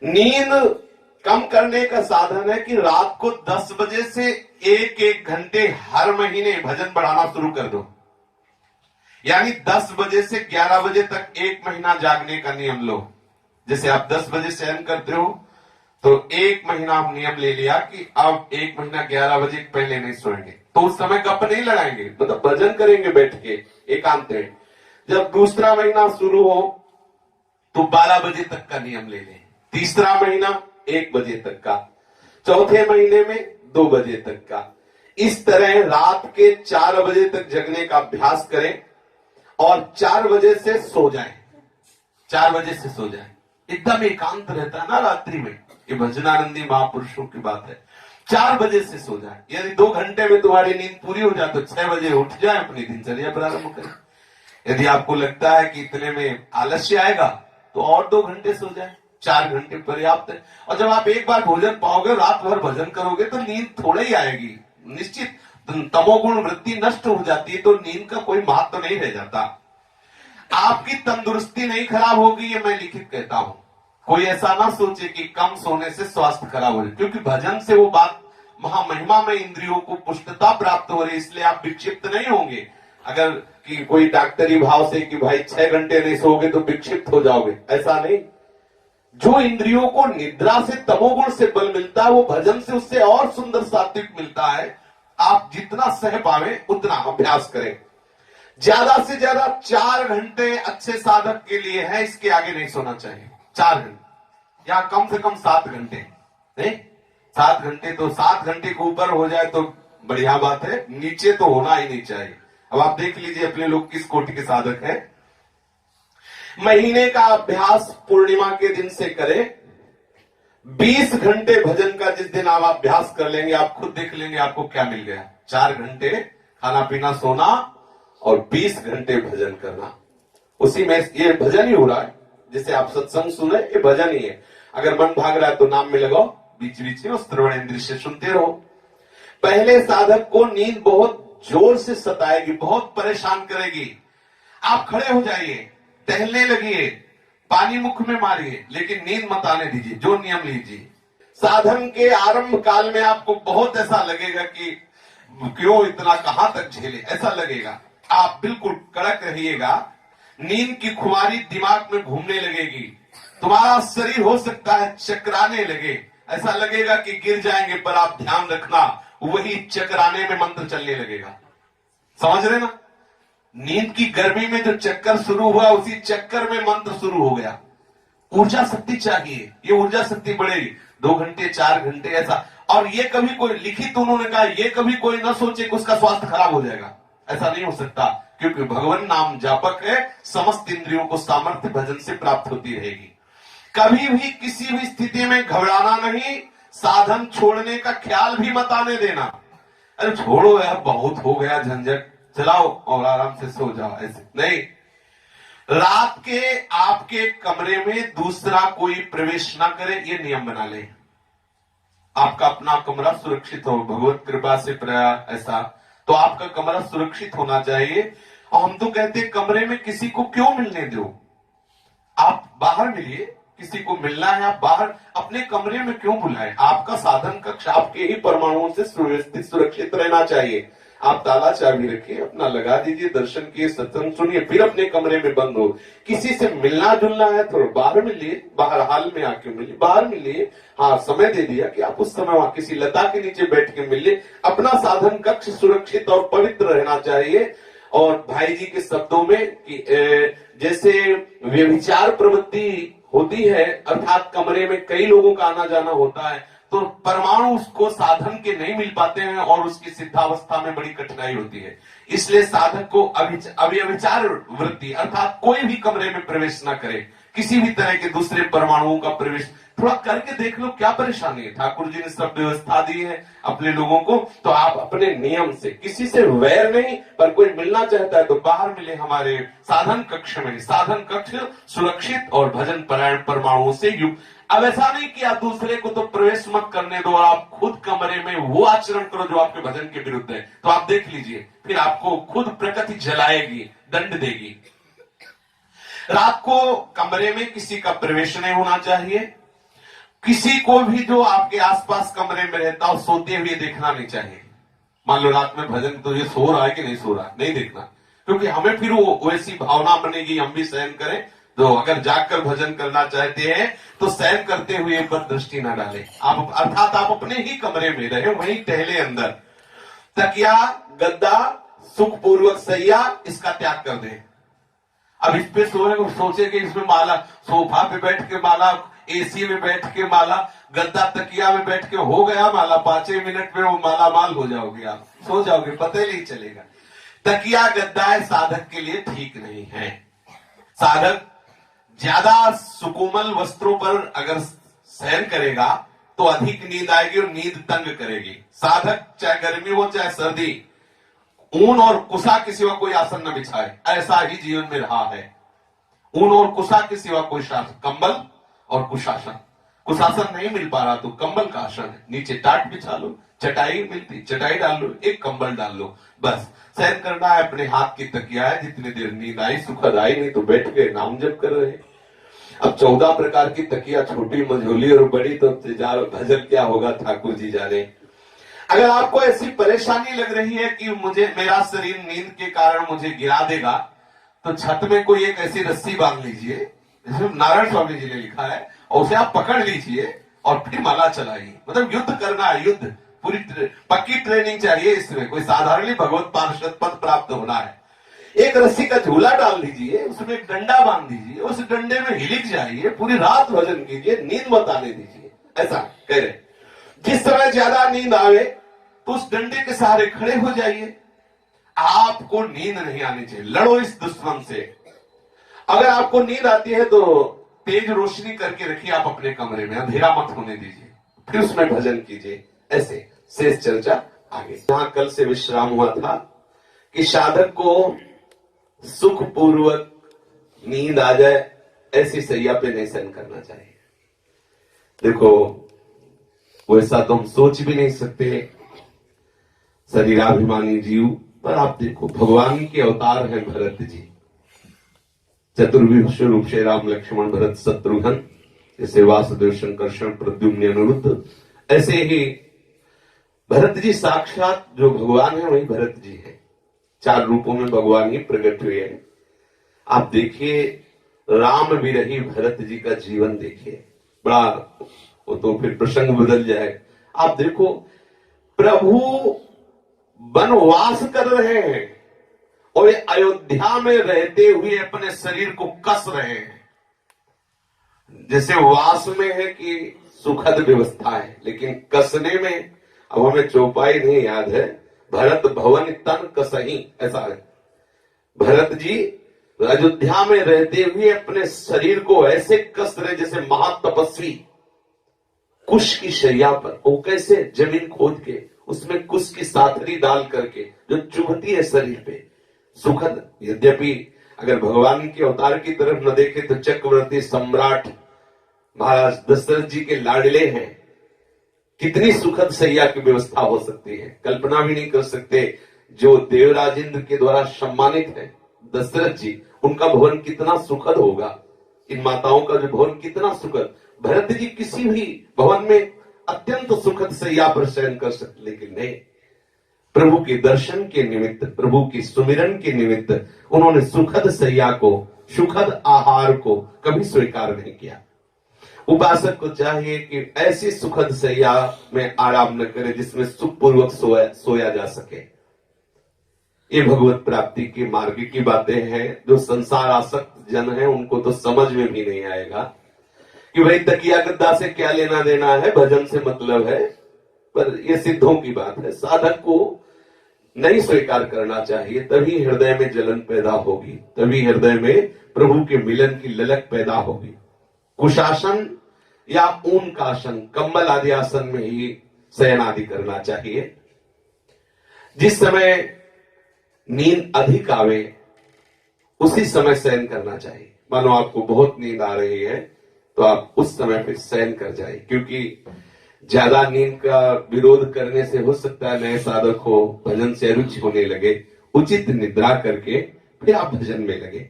नींद कम करने का साधन है कि रात को 10 बजे से एक एक घंटे हर महीने भजन बढ़ाना शुरू कर दो। यानी 10 बजे से 11 बजे तक एक महीना जागने का नियम लो। जैसे आप 10 बजे शयन करते हो तो एक महीना हम नियम ले लिया कि अब एक महीना 11 बजे पहले नहीं सोएंगे, तो उस समय गप नहीं लड़ाएंगे, मतलब भजन करेंगे बैठ के एकांत में। जब दूसरा महीना शुरू हो तो 12 बजे तक का नियम ले लें, तीसरा महीना 1 बजे तक का, चौथे महीने में 2 बजे तक का। इस तरह रात के 4 बजे तक जगने का अभ्यास करें और 4 बजे से सो जाएं। 4 बजे से सो जाएं, एकदम एकांत रहता है ना रात्रि में, ये भजनानंदी महापुरुषों की बात है। 4 बजे से सो जाए। यदि 2 घंटे में तुम्हारी नींद पूरी हो जाए तो 6 बजे उठ जाए, अपनी दिनचर्या प्रारंभ करें। यदि आपको लगता है कि इतने में आलस्य आएगा तो और 2 घंटे सो जाए, 4 घंटे पर्याप्त है। और जब आप एक बार भोजन पाओगे, रात भर भजन करोगे तो नींद थोड़ा ही आएगी, निश्चित तमोगुण वृत्ति नष्ट हो जाती है, तो नींद का कोई महत्व नहीं रह जाता। आपकी तंदुरुस्ती नहीं खराब होगी, ये मैं लिखित कहता हूं। कोई ऐसा ना सोचे कि कम सोने से स्वास्थ्य खराब हो जाए, क्योंकि भजन से वो बात महामहिमा में इंद्रियों को पुष्टता प्राप्त हो रही, इसलिए आप विक्षिप्त नहीं होंगे। अगर कि कोई डॉक्टरी भाव से कि भाई 6 घंटे नहीं सोओगे तो विक्षिप्त हो जाओगे, ऐसा नहीं। जो इंद्रियों को निद्रा से तमोगुण से बल मिलता है, वो भजन से उससे और सुंदर सात्विक मिलता है। आप जितना सह पावे उतना अभ्यास करें। ज्यादा से ज्यादा 4 घंटे अच्छे साधक के लिए है, इसके आगे नहीं सोना चाहिए। 4 घंटे या कम से कम 7 घंटे नहीं, 7 घंटे तो 7 घंटे के ऊपर हो जाए तो बढ़िया बात है, नीचे तो होना ही नहीं चाहिए। अब आप देख लीजिए अपने लोग किस कोटि के साधक हैं। महीने का अभ्यास पूर्णिमा के दिन से करें। 20 घंटे भजन का जिस दिन आप अभ्यास कर लेंगे, आप खुद देख लेंगे आपको क्या मिल गया। 4 घंटे खाना पीना सोना और 20 घंटे भजन करना, उसी में ये भजन ही हो रहा है। जैसे आप सत्संग सुने, ये भजन ही है। अगर मन भाग रहा है तो नाम में लगाओ, बीच बीच में श्रवण इंद्रिय से सुनते रहो। पहले साधक को नींद बहुत जोर से सताएगी, बहुत परेशान करेगी। आप खड़े हो जाइए, टहलने लगिए, पानी मुख में मारिए, लेकिन नींद मत आने दीजिए, जो नियम लीजिए। साधन के आरंभ काल में आपको बहुत ऐसा लगेगा कि क्यों इतना, कहां तक झेले, ऐसा लगेगा। आप बिल्कुल कड़क रहिएगा। नींद की खुमारी दिमाग में घूमने लगेगी, तुम्हारा शरीर हो सकता है चकराने लगे, ऐसा लगेगा कि गिर जाएंगे, पर आप ध्यान रखना वही चकराने में मंत्र चलने लगेगा। समझ रहे ना? नींद की गर्मी में जो चक्कर शुरू हुआ, उसी चक्कर में मंत्र शुरू हो गया। ऊर्जा शक्ति चाहिए, ये ऊर्जा शक्ति बढ़ेगी। 2 घंटे 4 घंटे ऐसा। और ये कभी कोई लिखित उन्होंने कहा, ये कभी कोई ना सोचे कि उसका स्वास्थ्य खराब हो जाएगा, ऐसा नहीं हो सकता, क्योंकि भगवान नाम जापक है। समस्त इंद्रियों को सामर्थ्य भजन से प्राप्त होती रहेगी। कभी भी किसी भी स्थिति में घबराना नहीं, साधन छोड़ने का ख्याल भी मत आने देना। अरे छोड़ो यार, बहुत हो गया झंझट, चलाओ और आराम से सो जाओ, ऐसे नहीं। रात के आपके कमरे में दूसरा कोई प्रवेश ना करे, ये नियम बना ले। आपका अपना कमरा सुरक्षित हो, भगवत कृपा से ऐसा, तो आपका कमरा सुरक्षित होना चाहिए। और हम तो कहते हैं कमरे में किसी को क्यों मिलने दो, आप बाहर मिलिए। किसी को मिलना है, आप बाहर अपने कमरे में क्यों बुलाएं? आपका साधन कक्ष आपके ही परमाणुओं से सुव्यवस्थित सुरक्षित रहना चाहिए। आप ताला चाबी रखिए, अपना लगा दीजिए, दर्शन किए, सत्संग सुनिए, फिर अपने कमरे में बंद हो। किसी से मिलना जुलना है तो बाहर मिलिए, बाहर हाल में आके मिलिए, बाहर मिलिए। हाँ, समय दे दिया कि आप उस समय वहां किसी लता के नीचे बैठ के मिलिए। अपना साधन कक्ष सुरक्षित और पवित्र रहना चाहिए। और भाई जी के शब्दों में कि जैसे व्यभिचार प्रवृत्ति होती है, अर्थात कमरे में कई लोगों का आना जाना होता है, तो परमाणु उसको साधन के नहीं मिल पाते हैं और उसकी सिद्धावस्था में बड़ी कठिनाई होती है। इसलिए साधक को अव्यभिचार वृत्ति अर्थात कोई भी कमरे में प्रवेश ना करे, किसी भी तरह के दूसरे परमाणुओं का प्रवेश थोड़ा करके देख लो, क्या परेशानी है। ठाकुर जी ने सब व्यवस्था दी है अपने लोगों को, तो आप अपने नियम से, किसी से वैर नहीं, पर कोई मिलना चाहता है तो बाहर मिले, हमारे साधन कक्ष में। साधन कक्ष सुरक्षित और भजन परायण परमाणुओं से युक्त। अब ऐसा नहीं कि आप दूसरे को तो प्रवेश मत करने दो और आप खुद कमरे में वो आचरण करो जो आपके भजन के विरुद्ध है, तो आप देख लीजिए फिर आपको खुद प्रकृति जलाएगी, दंड देगी। रात को कमरे में किसी का प्रवेश नहीं होना चाहिए। किसी को भी जो आपके आसपास कमरे में रहता हो सोते हुए देखना नहीं चाहिए। मान लो रात में भजन तो ये सो रहा है कि नहीं सो रहा है, नहीं देखना, क्योंकि हमें फिर वो वैसी भावना बनेगी हम भी सहन करें। तो अगर जागकर भजन करना चाहते हैं तो सहन करते हुए पर दृष्टि न डालें। आप अर्थात आप अपने ही कमरे में रहे, वहीं टहले अंदर। तकिया, गद्दा, सुखपूर्वक सैया, इसका त्याग कर दें। अब इस पे सोचे कि इसमें माला, सोफा पे बैठ के माला, एसी में बैठ के माला, गद्दा तकिया में बैठ के हो गया माला, 5 मिनट में वो माला माल हो जाओगे, आप सो जाओगे, पता ही नहीं चलेगा। तकिया गद्दा साधक के लिए ठीक नहीं है। साधक ज्यादा सुकोमल वस्त्रों पर अगर सहन करेगा तो अधिक नींद आएगी और नींद तंग करेगी। साधक चाहे गर्मी हो चाहे सर्दी, ऊन और कुशा के सिवा कोई आसन न बिछाए, ऐसा ही जीवन में रहा है। ऊन और कुशा के सिवा कोई शासन, कंबल और कुशासन। कुशासन नहीं मिल पा रहा तो कंबल का आसन है, नीचे टाट बिछा लो, चटाई मिलती चटाई डाल लो, एक कंबल डाल लो, बस सहन करना है। अपने हाथ की तकिया है, जितनी देर नींद आई सुखद आई, नहीं तो बैठ गए नाम जप कर रहे। अब 14 प्रकार की तकिया, छोटी मझोली और बड़ी, तो भजन क्या होगा ठाकुर जी जाने। अगर आपको ऐसी परेशानी लग रही है कि मेरा शरीर नींद के कारण मुझे गिरा देगा, तो छत में कोई एक ऐसी रस्सी बांध लीजिए, जिसमें नारायण स्वामी जी ने लिखा है, और उसे आप पकड़ लीजिए और फिर माला चलाइए। मतलब युद्ध करना है, युद्ध, पूरी पक्की ट्रेनिंग चाहिए इसमें, कोई साधारण ही भगवत पार्षद पद प्राप्त होना है। एक रस्सी का झूला डाल दीजिए, उसमें एक डंडा बांध दीजिए, उस डंडे में हिलिक जाइए, पूरी रात भजन कीजिए, नींद मत आने दीजिए। ऐसा कह रहे, जिस समय ज्यादा नींद आवे तो उस डंडे के सहारे खड़े हो जाइए। आपको नींद नहीं आनी चाहिए, लड़ो इस दुश्मन से। अगर आपको नींद आती है तो तेज रोशनी करके रखिए आप अपने कमरे में, अंधेरा मत होने दीजिए, फिर उसमें भजन कीजिए। ऐसे शेष चर्चा आगे। यहां कल से विश्राम हुआ था कि साधक को सुखपूर्वक नींद आ जाए ऐसी सैया पे नहीं सहन करना चाहिए। देखो वैसा तो हम सोच भी नहीं सकते शरीराभिमानी जीव, पर आप देखो भगवान के अवतार हैं भरत जी, चतुर्विंश रूप से राम लक्ष्मण भरत शत्रुघ्न, जैसे वासुदेव संकर्षण प्रद्युम्न अनिरुद्ध, ऐसे ही भरत जी साक्षात जो भगवान है वही भरत जी है। 4 रूपों में भगवान ही प्रकट हुए हैं। आप देखिए राम विरही भरत जी का जीवन देखिए, बड़ा वो तो फिर प्रसंग बदल जाए। आप देखो प्रभु वनवास कर रहे हैं और ये अयोध्या में रहते हुए अपने शरीर को कस रहे हैं। जैसे वास में है कि सुखद व्यवस्था है, लेकिन कसने में, अब हमें चौपाई नहीं याद है, भरत भवन तन कसही, ऐसा है। भरत जी अयोध्या में रहते हुए अपने शरीर को ऐसे कस रहे जैसे महातपस्वी कुश की शैया पर। वो कैसे? जमीन खोद के उसमें कुश की साथरी डाल करके जो चुभती है शरीर पे, सुखद। यद्यपि अगर भगवान के अवतार की तरफ न देखे तो चक्रवर्ती सम्राट महाराज दशरथ जी के लाडले हैं, कितनी सुखद सैया की व्यवस्था हो सकती है, कल्पना भी नहीं कर सकते। जो देवराजेंद्र के द्वारा सम्मानित है दशरथ जी, उनका भवन कितना सुखद होगा, इन माताओं का जो भवन कितना सुखद। भरत जी किसी भी भवन में अत्यंत सुखद सैया पर शयन कर सकते, लेकिन नहीं, प्रभु के दर्शन के निमित्त, प्रभु की सुमिरन के निमित्त उन्होंने सुखद सैया को, सुखद आहार को कभी स्वीकार नहीं किया। उपासक को चाहिए कि ऐसी सुखद सैया में आराम न करे जिसमें सुखपूर्वक सोया जा सके। ये भगवत प्राप्ति के मार्ग की बातें हैं। जो संसार आसक्त जन है उनको तो समझ में भी नहीं आएगा कि भाई तकिया गद्दा से क्या लेना देना है, भजन से मतलब है। पर यह सिद्धों की बात है, साधक को नहीं स्वीकार करना चाहिए, तभी हृदय में जलन पैदा होगी, तभी हृदय में प्रभु के मिलन की ललक पैदा होगी। कुशासन या ऊन का आसन, कंबल आदि आसन में ही शयन आदि करना चाहिए। जिस समय नींद अधिक आवे उसी समय शयन करना चाहिए। मानो आपको बहुत नींद आ रही है तो आप उस समय फिर शयन कर जाए, क्योंकि ज्यादा नींद का विरोध करने से हो सकता है नए साधक हो भजन से अरुचि होने लगे। उचित निद्रा करके फिर आप भजन में लगे।